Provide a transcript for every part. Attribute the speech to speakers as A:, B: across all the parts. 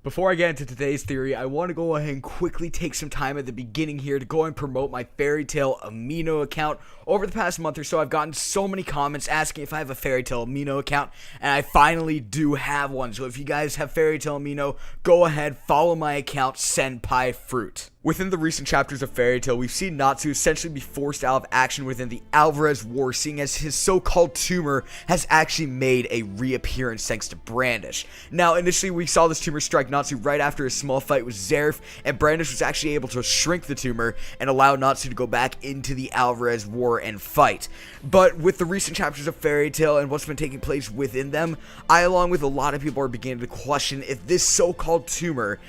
A: Before I get into today's theory, I want to go ahead and quickly take some time at the beginning here to go and promote my Fairy Tale Amino account. Over the past month or so, I've gotten so many comments asking if I have a Fairy Tale Amino account, and I finally do have one. So if you guys have Fairy Tale Amino, go ahead, follow my account, Senpai Fruit. Within the recent chapters of Fairy Tail, we've seen Natsu essentially be forced out of action within the Alvarez War, seeing as his so-called tumor has actually made a reappearance thanks to Brandish. Now, initially we saw this tumor strike Natsu right after a small fight with Zeref, and Brandish was actually able to shrink the tumor and allow Natsu to go back into the Alvarez War and fight. But with the recent chapters of Fairy Tail and what's been taking place within them, I, along with a lot of people, are beginning to question if this so-called tumor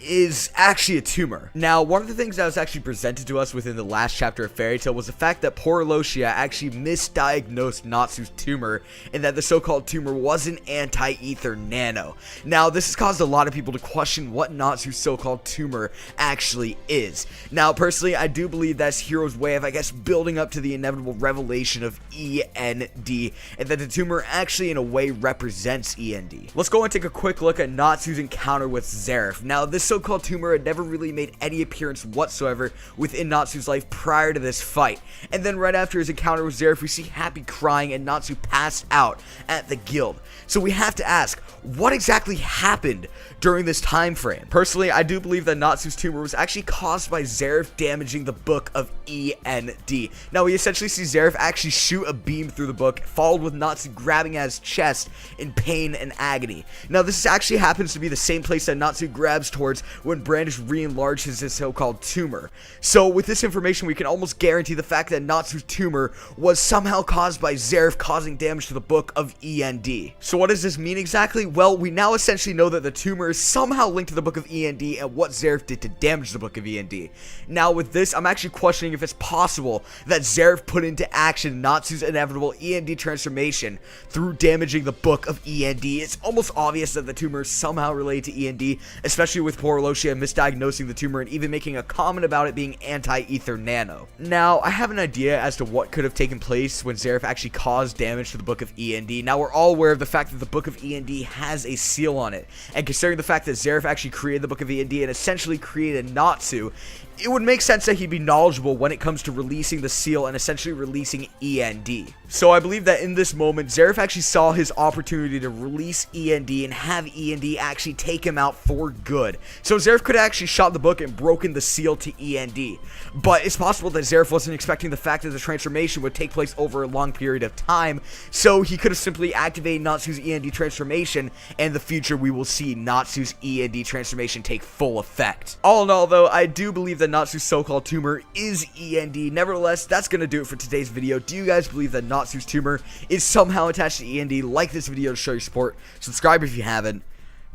A: is actually a tumor. Now, one of the things that was actually presented to us within the last chapter of Fairy Tail was the fact that poor Loshia actually misdiagnosed Natsu's tumor, and that the so-called tumor was an anti-ether nano. Now, this has caused a lot of people to question what Natsu's so-called tumor actually is. Now, personally, I do believe that's Hero's way of, I guess, building up to the inevitable revelation of E.N.D, and that the tumor actually, in a way, represents E.N.D. Let's go and take a quick look at Natsu's encounter with Zeref. Now, this so-called tumor had never really made any appearance whatsoever within Natsu's life prior to this fight. And then right after his encounter with Zeref, we see Happy crying and Natsu passed out at the guild. So we have to ask, what exactly happened during this time frame? Personally, I do believe that Natsu's tumor was actually caused by Zeref damaging the book of E.N.D. Now, we essentially see Zeref actually shoot a beam through the book, followed with Natsu grabbing at his chest in pain and agony. Now, this actually happens to be the same place that Natsu grabs towards when Brandish re-enlarges his so-called tumor. So with this information, we can almost guarantee the fact that Natsu's tumor was somehow caused by Zeref causing damage to the book of E.N.D. So what does this mean exactly? Well, we now essentially know that the tumor is somehow linked to the book of E.N.D. and what Zeref did to damage the book of E.N.D. Now with this, I'm actually questioning if it's possible that Zeref put into action Natsu's inevitable E.N.D. transformation through damaging the book of E.N.D. It's almost obvious that the tumor is somehow related to E.N.D., especially with poor Loshia misdiagnosing the tumor and even making a comment about it being anti-ether nano. Now, I have an idea as to what could have taken place when Zeref actually caused damage to the book of E.N.D. Now, we're all aware of the fact that the book of E.N.D. has a seal on it, and considering the fact that Zeref actually created the book of E.N.D. and essentially created Natsu, it would make sense that he'd be knowledgeable when it comes to releasing the seal and essentially releasing E.N.D. So I believe that in this moment, Zeref actually saw his opportunity to release E.N.D. and have E.N.D. actually take him out for good. So Zeref could have actually shot the book and broken the seal to E.N.D. But it's possible that Zeref wasn't expecting the fact that the transformation would take place over a long period of time, so he could have simply activated Natsu's E.N.D. transformation, and in the future we will see Natsu's E.N.D. transformation take full effect. All in all, though, I do believe that Natsu's so-called tumor is E.N.D. Nevertheless, that's going to do it for today's video. Do you guys believe that Natsu's tumor is somehow attached to E.N.D? Like this video to show your support. Subscribe if you haven't.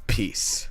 A: Peace.